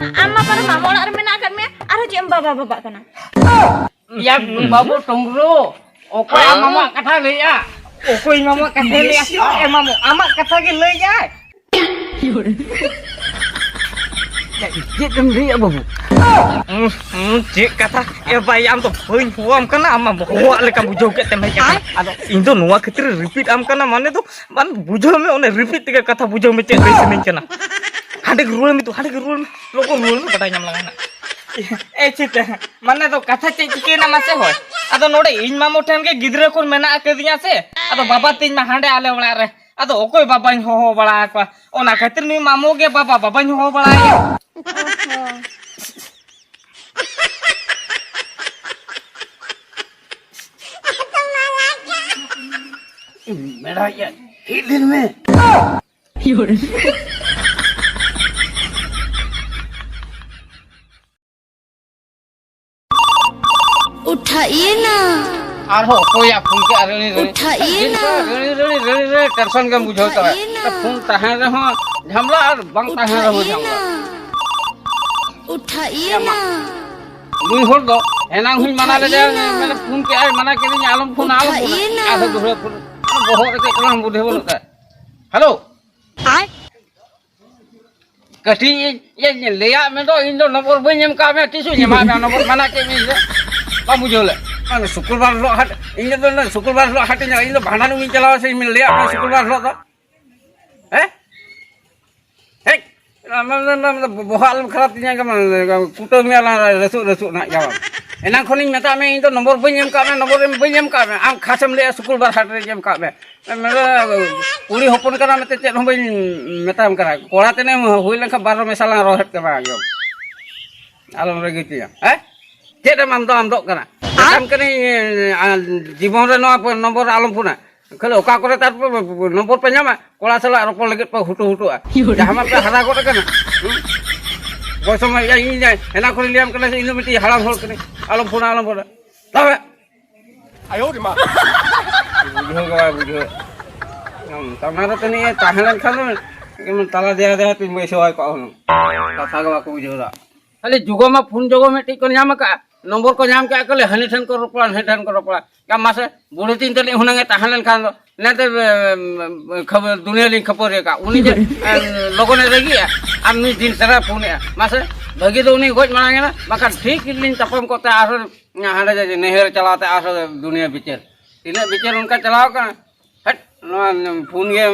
Amma para mama orang remena kan me, aru jem baba kana. Ya babu tunggu. Okoi mama kata le ya. Okoi mama kata le ya. Mama amak kata ke le ya. Cik kembali ya babu. Cik kata bayi am tu poin puam kana am bawa le kamu joget temai kata. Ado Indo nuwa ketir repeat am kana mana tu man bujo me one repeat tiga kata bujo me cek listening kana. Hade rule me tu loko rule me pata nyam lagana. Cik mana tu kata cik cik nama se hoy. Ado node in mamu ten ke gidre kon mena akadinya se. Ado baba tin ma hande ale wala re. Ado okoi baba ho bala apa. Ona ketir ni mamu ke baba ho bala ya. मेरा ये hit दिन में उठाइए ना आरो कोई phone के अरे उठाइए ना रे टेंशन के बुझो तो फोन तहे रहो झमला और बंग तहे रहो झमला उठाइए ना मुई होल दो एना हुई मना ले मैंने फोन के आए मना के नहीं आलम फोन आधा दूसरा फोन बहुत के कलम बुझे बोलता हेलो आय कठी ये लेया में तो इन दो नंबर बनेम का में टिसु ने मा नंबर मना के नहीं बा बुझोले माने शुक्रवार लो हाट इन दो ना शुक्रवार लो हाट ने इन दो भांडानु में चलावा से मिल लेया में शुक्रवार लो तो हैं हे बहुत खराब तिया के कुटो में रसु ना जावा एना खनिन मेता में इन तो नंबर बनेम का में नंबर बनेम का में आम खासम ले शुक्रवार हाट रे जेम का में मेरा कुड़ी होपन करा में चेत हम मेताम करा कोड़ा तने हुई लखा 12 मेसाला रोहत के बा यो आलम रे गितिया हैं चेत आम दो करा आम कने जीवन रे नंबर आलम पुना खले ओका करे तार नंबर पे ᱧᱟᱢᱟ कोड़ा सला रोपन लगे पे हुटु जहां पे हरा को कना वो समय या इन एना को लियाम कने इन मिटी हराम होल कने आलम पुना तबे आयो रे मा बुझो तमारा तने ताहलन खान ताला दे तुम वैसे होय को हन कथा गवा को बुझोरा खाली जुगो में फोन जुगो में टिक को ᱧᱟᱢ का नंबर को ᱧᱟᱢ के कले हनी ठन को रोपड़ा हनी ठन को रोपड़ा का मासे बुढ़ी तीन तले हुनंगे ताहलन खान ने ते खबर दुनिया लिंग खबर का उनी जे लोगों ने रगी आमनी दिन सरा फोन मासे भगी तो उनी गोज मांगे ना बाका ठीक लिंग तपम को आर हाडे जे नहर चलाते आर दुनिया बिचर तीना बिचर उनका चलाओ का हट फोन के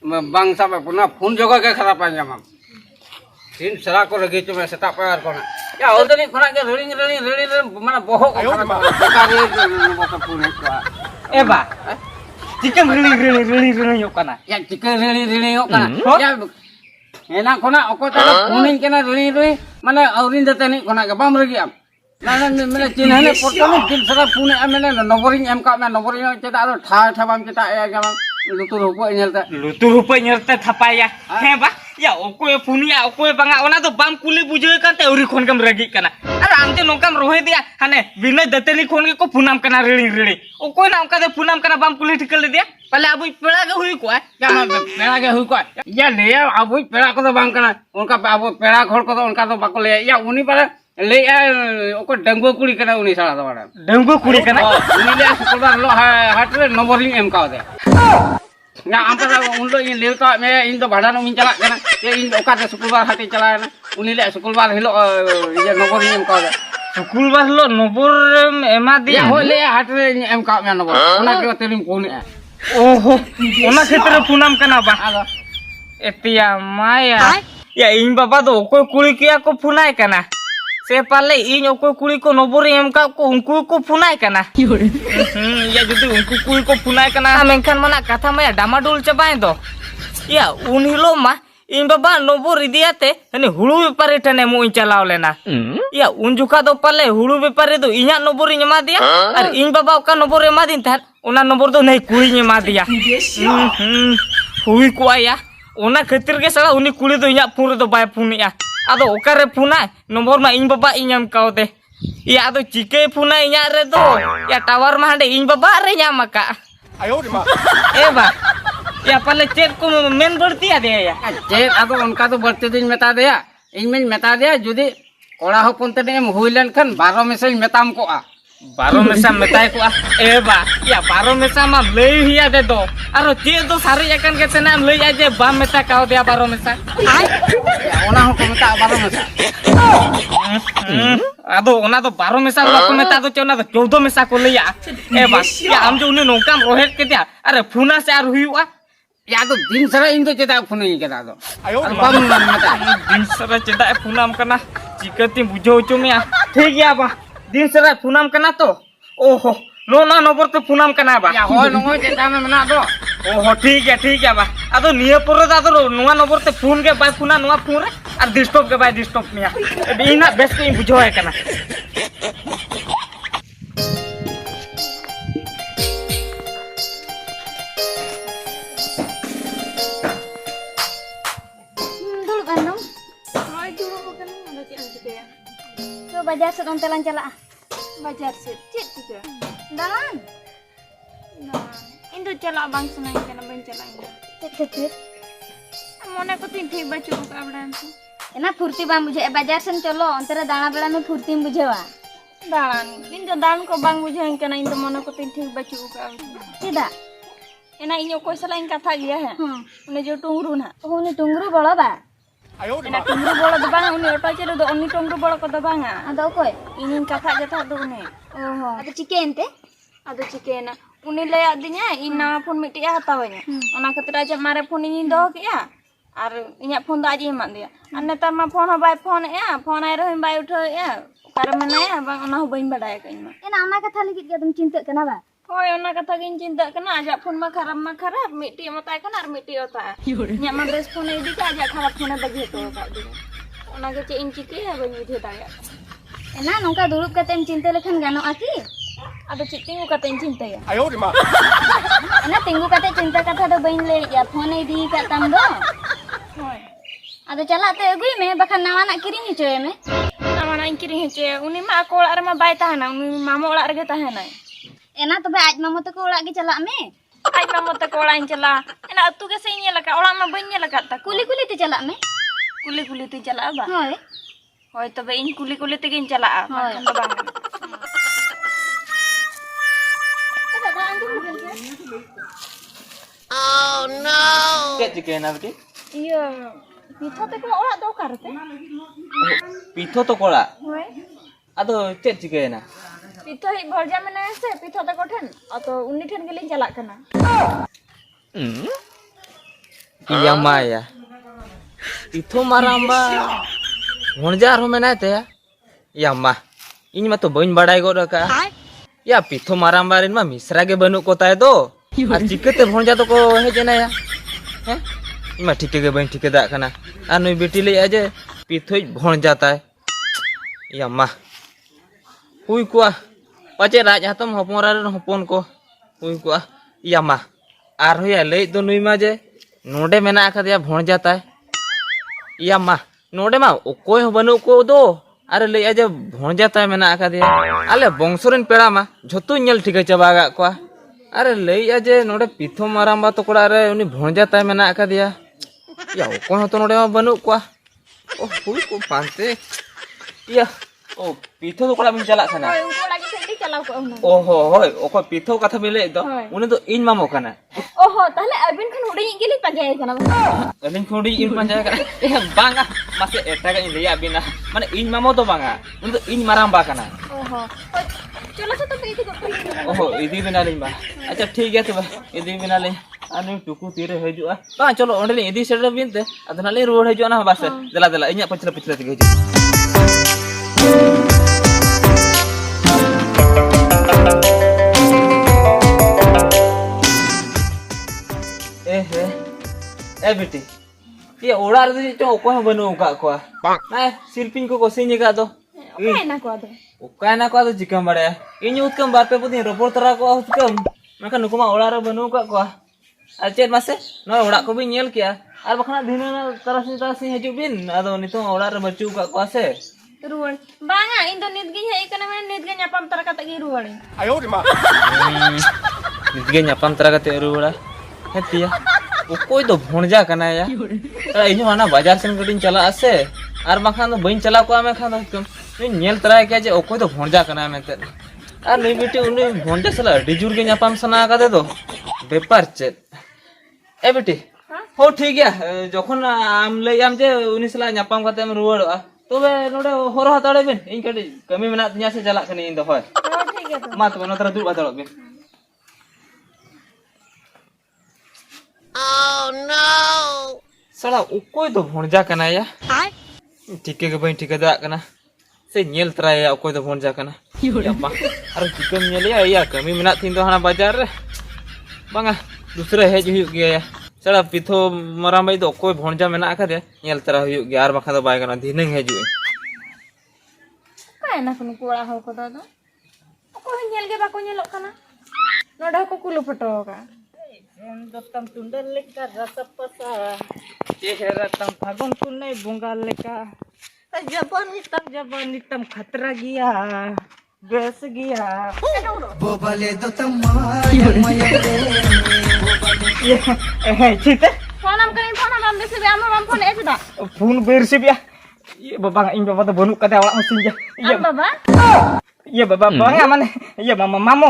बांग सब पुना फोन जगह के खराब आ जाम दिन सरा को रगी तो मैं सेता पार को या ओदनी खना के रणी माने बहो को बेकारी फोन ए बा चिकन रणी हो कना या चिकन रणी हो कना या एना खना ओको ता फोन केना रणी माने औरिन दतनी खना के बाम रगी आम ना मैंने चिन्हने प्रथम दिन सरा फोन मैंने नंबरिंग एम का मैं नंबरिंग चेता आरो ठा बाम चेता ए गम लुतुर रुपय नेलते थपाया हे बा या ओको फोनिया ओको बांगा ओना तो बाम कुली बुझे काते औरी खोन कम रगी कना अरे आमते नोकम रोहे दिया हाने बिना दतनी खोन के को फुनाम कना रेड़ी ओको ना ओका दे फुनाम कना बाम कुली ठिकल दिया पहले अब पेड़ा के हुई को या पेड़ा के हुई को या ले अब पेड़ा को तो बांग कना उनका अब पेड़ा घर को तो उनका तो बाको ले या उनी पर ले ओको डंगो कुड़ी कना उनी साला तो बड़ा डंगो कुड़ी कना उनी ले शुक्रवार लो हाट रे नंबरिंग एम का दे ना आम पर उन लो इन लेता मैं इन तो भाड़ा नो इन चला कना ये इन ओका से शुक्रवार हाटे चला ना उनी ले शुक्रवार हिलो ये नंबरिंग एम का दे शुक्रवार हिलो नंबर एमा दिया हो ले हाट रे एम का मैं नंबर ओना के तेलिम कोनी ओहो ओना क्षेत्र पुनाम कना बा एतिया माया या इन बाबा तो ओको कुड़ी किया को फुनाय कना से पाले इन ओको कुड़ी को नंबर एम का को उनको को फुनाय कना या जदी उनको कुड़ी को फुनाय कना मेनखान मना कथा माया डामाडोल चबाय दो या उन हिलो मा इन बाबा नंबर इदियाते हने हुळु व्यापारी ठने मु चलाव लेना या उन जुका दो पाले हुळु व्यापारी दो इया नंबर इन मा दिया और इन बाबा का नंबर एमा दिन था ओना नंबर दो नहीं कुड़ी एमा दिया हुई को आया ओना खातिर के साला उनी कुड़ी दो इया फोन दो बाय फोनिया आदो ओकारे फोना नंबर मा इन बाबा इኛम कावते या आदो चिके फोना इኛ रे दो या टावर मा हंडे इन बाबा रे ᱧᱟᱢ का आयो रे मा ए बा या पाले चेक को मेन बढ़ती आ दे या चेक आदो उनका तो बढ़ते दिन मेता दे ᱤᱧ ᱢᱟᱧ ᱢᱮᱛᱟ ᱫᱮᱭᱟ ᱡᱩᱫᱤ ᱠᱚᱲᱟ ᱦᱚᱯᱚᱱ ᱛᱮ ᱮᱢ ᱦᱩᱭ ᱞᱮᱱᱠᱷᱟन 12 ᱢᱮᱥᱟᱧ ᱢᱮᱛᱟᱢ ᱠᱚᱜᱼᱟ 12 ᱢᱮᱥᱟ ᱢᱮᱛᱟᱭ ᱠᱚ ए बा या 12 मेसा मा लई हिया दे दो आरो चे दो सारी एकन के तेना लई आ जे बा मेसा काव दिया 12 मेसा ᱚᱱᱟ ᱦᱚᱸᱠᱚ ᱢᱮᱛᱟᱜᱼᱟ 12 ᱢᱮᱥᱟ आदो ओना दो 12 मेसा को मेता दो चे ओना दो 14 मेसा को लईया ए बा या आम जो उनी नोकाम रोहेट के दिया अरे फुना से आर हुईआ યા તો દિન સરા ᱤᱧ ᱫᱚ ᱪᱮᱫᱟᱜ ᱯᱷᱳᱱᱤᱧ ᱠᱟᱫᱟ ᱫᱚ ᱵᱟᱢ ᱢᱮᱛᱟ दिन सरा चेदा फुनाम कना चिकती बुझो चुमिया ठीक गया बा दिन सरा फुनाम कना तो ओहो नो ना नंबर तो फुनाम कना बा યા હોય નોય ચેતા મે મના દો ओहो ठीक है बा आदो निये पर आदो नुआ नंबर ते फोन के बाय फुना नुआ फोन रे और डिस्टर्ब के बाय डिस्टर्ब मिया इना बेस्ट के बुझो है कना Dulu kan dong. Ay, dulu bukan ada cik gitu ya. Coba bajar set onte lan cala. Bajar sih, cik juga. Dalan. Nah, Indo celak bang senang kena bang celak ini. Cet. Mone ko tin ठीक बच्चों को काबड़ान से Enak furti bang buje bajar sen cholo onte re dana bela में फुर्ती में बुझेवा. दान Indo दान को bang बुझाएं kena Indo mone ko tin ठीक बच्चों को काबड़ान Tidak. एना इन्यो कोई सलाइन कथा गया है उन्हें जो टुंगरू ना Oh ni tungguru bolo ba. एना टुंगरू बोलो तो बांगा उन्हें ऑटो चलो तो उन्हें टुंगरू बोलो को तो बांगा Ada okoi. इन कथा जथा दो उन्हें Oh. Ada chicken ente. ada चिकेना उन्हें ले आदिnya इन नवा फोन मिट्टी हतावanya ona khatira je mare phone इन दो किया और इन्या फोन दा जे मान दिया और नेतार मा फोन बाय फोन ए फोन आय रहिन बाय उठो ए कार मनाया bang ona bain badaya kain ma Enak anak kata lagi dia tum cinta kena ba. hoy ona kata gin cinta kana aja phone ma kharap mitti mata kana ar mitti ota nya ma bes phone idi ka aja kharap phone bagi to ka di ona ge ce in cike ya bain budhe daya Enak nongka dulu katem cinta lekhan gano aki. ada citingu kata in cinta ya Enak tinggu kata cinta kata do bain le ya phone di kat tam do. hoy Ada cala te agui me bakan nawa nak kiring ni coy me. nama na kiring hece uni ma ko orak ma bay tahana uni mama orak rege tahana Enak tu ba aj mamu tu ko ulat gi cala me. ai mama ta ko orak in chala ena atu ge se nyela ka orak ma bain nyela ka ta Kuli tu cala me. kuli tu chala ba Hoy. hoy tobe in kuli te gin chala Hoy. kan bang के chicken अब के iya pitho te ko orak do karte पीथो तो कोड़ा hoy आदो चे chicken pitho hi bhorja mena se pitho ta ko then ato uni then gelin chala kana iya maya पीथो माराम्बा होनजार हो मेना ते या मा इन मा तो बइन बड़ाई गो रका या पीथो माराम्बा रिन मा मिश्रा के बनु को ताय दो आ चिकते भोंजा तो को हे जना या हैं इमा ठीके के बइन ठीके दा खाना आ नुई बेटी ले आजे पीथो भोंजा ताय या मा हुई कुआ पाचे राज हातम हपोरा रे हपोन को हुई कुआ या मा आर होया ले दो नुई मा जे नोडे मेना आखा भोंजा ताय या मा नोडे मा ओकोय बनु को दो अरे ले आजे भोंजा ताय मेना आखा आले बंशोरेन पेड़ा मा झोतो नेल ठीके चबागा कोआ अरे ले आजे नोडे पीथो माराम्बा तो कोड़ा रे उनी भोंजा ताय मेना आखा दिया या ओकोय तो नोडे मा बनु कोआ ओ हुई को पांते या ओ पीथो तो कोड़ा बिन चला खाना hoy unko lagi sendi chala ko ona ओहो होय ओको पीथो कथा मिले दो उनी तो इन मामो खाना oho tahle abin kan huding gili pajay kana अलिन खोडी इन पंजा का ए बांगा मासे एटा का इन लिया बिना माने इन मामो तो बांगा उन तो इन माराम बा kana oho चलो तो इधर को ओहो इदी बिना लिन बा अच्छा ठीक है तो इदी बिना ले आनु टुकु तीरे हजुआ बा चलो ओंडे इदी सेडर बिनते अदना ले रोड हजुआ ना बासे दला इnya पिछले तिगे हजु ए बेटी ये ओड़ा रे तो को बनु का को ना सिरपिन को सिनी का दो Oke na ko ado. उकाना को तो चिकन बड़े इन उतकम बार पे पुदी रोपोर तरा को उतकम मका नुकुमा ओड़ा रे बनु का को आ चेत मासे न ओड़ा को भी नेल किया आर बखना दिन तरसी हजु बिन आदो नितो ओड़ा रे बचू का को से Ruwal. Banga indo nit gi hei kana men nit gi nyapam tar kata gi ruwal. नितगे न्यापाम तरा का तेरु बड़ा हेतिया कोई तो भोंजा कना या इनो आना बाजार सेन गडिन चला आसे आर बाखान तो बइन चला को मैं खान तो नेल तराय के जे ओको तो भोंजा कना मेते आर नुई बेटी उनी भोंजा सला अडी जुर के ᱧᱟᱯᱟᱢ सना कादे तो बेपार चेत ए बेटी हो ठीक गया जखन आम लैयाम जे उनी सला ᱧᱟᱯᱟᱢ काते हम रुवाड़ोआ तबे नोडे होरो हताड़े बिन इन कटी कमी मेना तिया से चला कनी इन दो होय ठीक है तो मा तबे नतरा दुब हताड़ो बिन Oh no सला ओकोय तो भोंजा कना या टिके के बइन टिके दा कना से नेल तराय ओकोय तो भोंजा कना या बा अरे चिकन नेलिया या कमी मेना थिन तो हाना बाजार रे बांगा दूसरा हेज हुयुग गया या सड़ा पिथो मराम भाई तो ओकोय भोंजा मेना आकादे नेल तरा हुयुग गया आर बाखा तो बाय कना दिनंग हेजुई काय ना कुनु कोड़ा हो को दादा को नेल के बाको नेलो कना नोडा को कुलु फटो का दत्तम तुंडल लेका रसपसा चेहरा तम फागुन कुनै बुंगा लेका जबन नितम खतरा गया बेस गया बोबले तो तम ए ठीक है फोन हम करी फोन हम बेसी आम हम फोन ए दा फोन बेरसी बिया ये बाबा इन बाबा तो बनु कते वाला मसिन जे ये बाबा ये बाबा बांगा माने ये मामो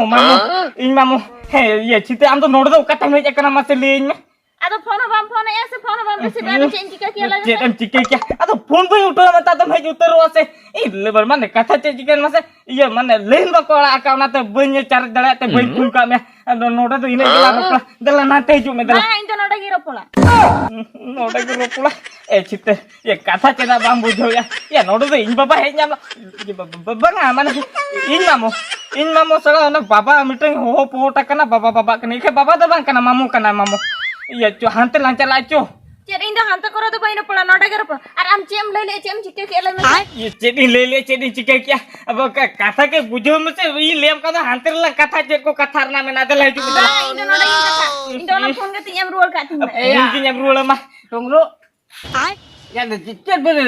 इन मामो हे ये चिते आम तो नोड दो कते में एकना मसे लेइन में अदो फोन ऐसे फोन बेसी बे चेंज का किया लगे जेतम चिके क्या अदो फोन पे उठो मता तो मैं उतर वासे ई लेबर माने कथा चे चिकन मसे ये माने लेन बको आका ना तो बन चार दड़ा ते बन फुल का में अदो नोड तो इने गेला रोपला दला ना ते जो में दला हां इन तो नोड गी रोपला ए चिते ये कथा चे ना बाम बुझो या नोड तो इन बाबा हे ᱧᱟᱢ ये बाबा माने इन मामो सला ना बाबा मिटंग हो पोटा कना बाबा कने के बाबा तो बांग कना मामो ये जो हांते लांचा लाचो चेर इन दो हांते करो तो बइन पड़ा नोड गी रोपला और हम चेम ले चेम चिके के ले में ये चेडी ले चेडी चिके क्या अब कथा के बुझो में से ई लेम का तो हांते ला कथा चे को कथा ना में ना दला हिजु इन दो नोड गी कथा इन दो ना फोन के तियम रुल का तिम इन की nyam rual mah dongro ya cicet beli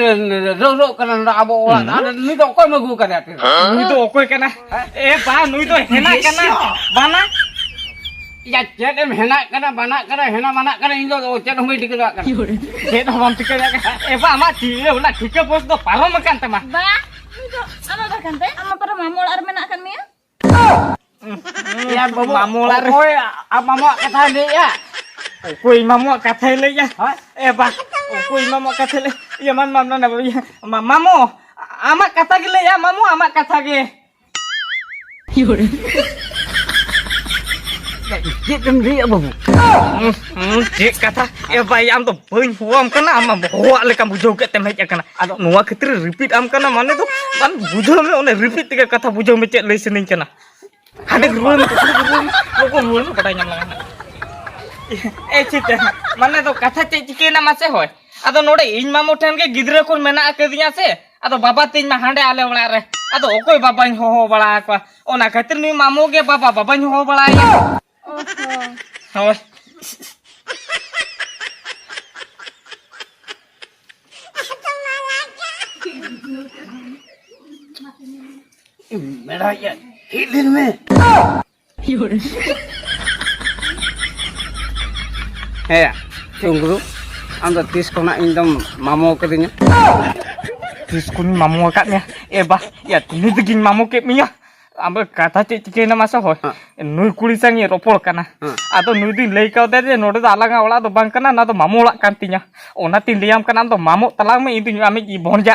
ro kana abo orang ada ni to koy magu kada ate nui to okoy kana e ba nui to hena kana bana ya cicet em hena kana bana kana hena mana kana indo cicet humi dikira kana chet hom tikka e ba ma ti na tikka pos do palo makan tama ba itu ama bahkan teh ama para mamol ar mena kan mia ya babu mamular koy mamo kata ni ya okoy mamo katha le ya e ba okoy mamo katha le ya man na mamo ama katha ge le ya mamo ama katha ge cicet em ri babu cek kata e ba am to bain huam kana ama hoa le kam bujo ke tem hej kana ado nuwa khitre repeat am kana mane to ban bujo me one repeat ke kata bujo me cek listening kana hade ruan ko ruan patay nyam lang ए चिते माने तो कथा चे चिके ना मासे होय आदो नोडे इन मामो ठेन के गिदरे कोन मेना कदिया से आदो बाबा तीन मा हांडे आले बळा रे आदो ओकोय बाबा हो बळा को ओना खातिर नी मामो के बाबा हो बळा या ओहो होय मेरा ये हिलिन में हे चुंगरू am da tis kona indam mamo kadinya tis kun mamu akatnya e ba ya tini digin mamu ke miya ambe kata चे चिके ना मासा होय नुई कुड़ी संगे रोपol kana ado nui din lei kau de node da alanga ola do bang kana na do mamu ola kan tinya ona tin liam kana do mamu talang me itu ame ji bonja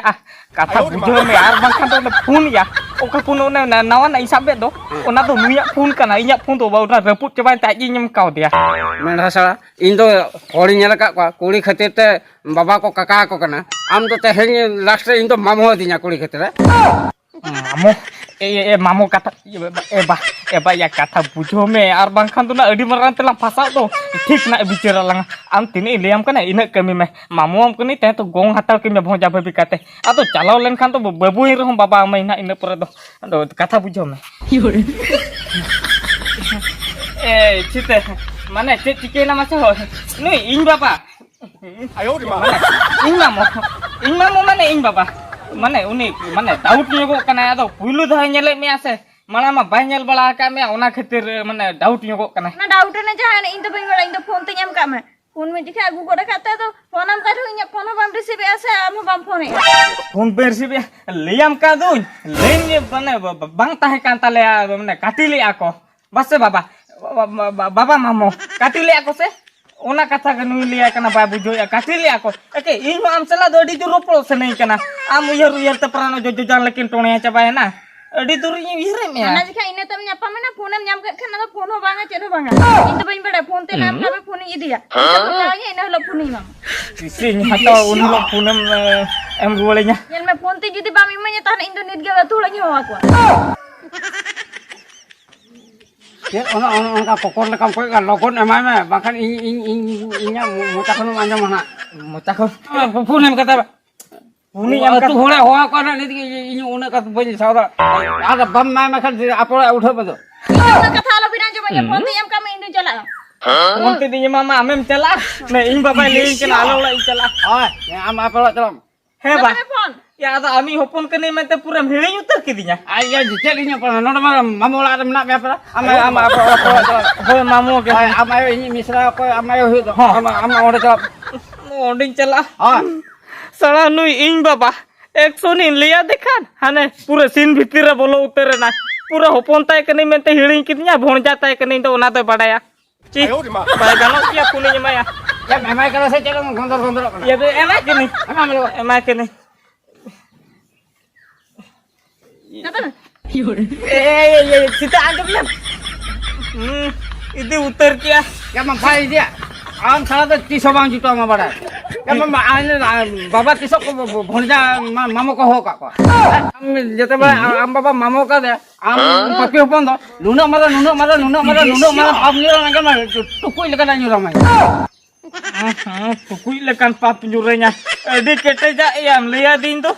kata bujo me ar bang kan do pun ya oka pun ona nawan na isabe do ona do nui pun kana inya pun do ba na reput coba tak ji nyem kau dia मेरा साला इन तो कोड़ी nail का कोड़ी खातिर ते बाबा को काका को कना आम तो ते हेंगे लास्ट इन तो मामो दिया कोड़ी खातिर मामो ए मामो kata e ba ya kata bujo me ar bang kan na adi maran telang pasa do ठीक ना बिचारा लंग आम तिनी लेम कना इन कमी में मामो हम कनी ते तो गोंग हाताव के में भोजा भाभी काते आदो चलाव लेन खान तो बाबू ही रहम बाबा मैं ना इन पर दो आदो कथा बुझो में ए चिते माने चे चिके ना मासे हो नुई इन बाबा आयो इन मामो माने इन बाबा माने उनी माने डाउट न्योगो कना आदो पुलु धा नेले में आसे माना मा बाय नेल बड़ा का में ओना खातिर माने डाउट न्योगो कना ना डाउट ने जाय इन तो बड़ा इन तो फोन ते एम का में phone mit dikha agu goda kata to phone am kadu inya phone bam receive ase am bam phone e phone pe receive liam ka duñ lain je mane bang tahe kan tale mane katili ako bas baba baba mamo katili ako se ona katha ke nui liya kana ba bujo ya katili ako eke in am sala do di ropol se nei kana am uyar te prano jo jan lekin tone chaba na adi dur uyar me ana dikha ine tam nyapa mena phone am nyam kan na phone ho banga chero banga in to bain bada phone te nam kame phone idiya ta ine holo phone imam sisi hato un lo phone em ruole nya yel me phone te judi bam imanya tan indo net ge thula nyi ho aku Dia orang pokok lekam kau kan logon emang bahkan inya mau cakap mana mana mau cakap phone em kata phone em tu hole hoa kau nanti inya unek kata banyak saudara ada bam mana kan apa udah betul ina katha lo binan jo banya phone te am kame indo chala phone te dinya mama amem chala ne in Baba lein ke alo la chala oh yang am apa lo celom he ba phone ya ada ami hopon ke ni mente pura hiling utar ke dinya ayah jecel inya pernah nona mamu lah ada nak apa am apa ho mamu ke am ayo ini misra kau am ayo itu am orang celom ओडिंग चला oh साला नुई इन बाबा 100 नी लिया देखान हाने पूरे scene भीतर रे बोलो उतरे ना पूरा होपन ताय कनी मेंते हिलिंग कितnya भोंजा ताय कनी तो ओना तो बडाया ची बाय गानो किया पुनी माया ya memang kalau saya celom gondor ये बे एमा कनी एमा कनी kata ए सीता आंदम ना इदे उतर किया ya mampai dia am salah tu tiso bang juta mah badai ya mama baba tiso ko bhonja mamo ko ho ka ko am jete ba am baba mamo ka de am papi hopon do nuna mara am ni orang kan tukui lekan anyu ramai tukui lekan pap nyurenya edi kete ja yam liya din to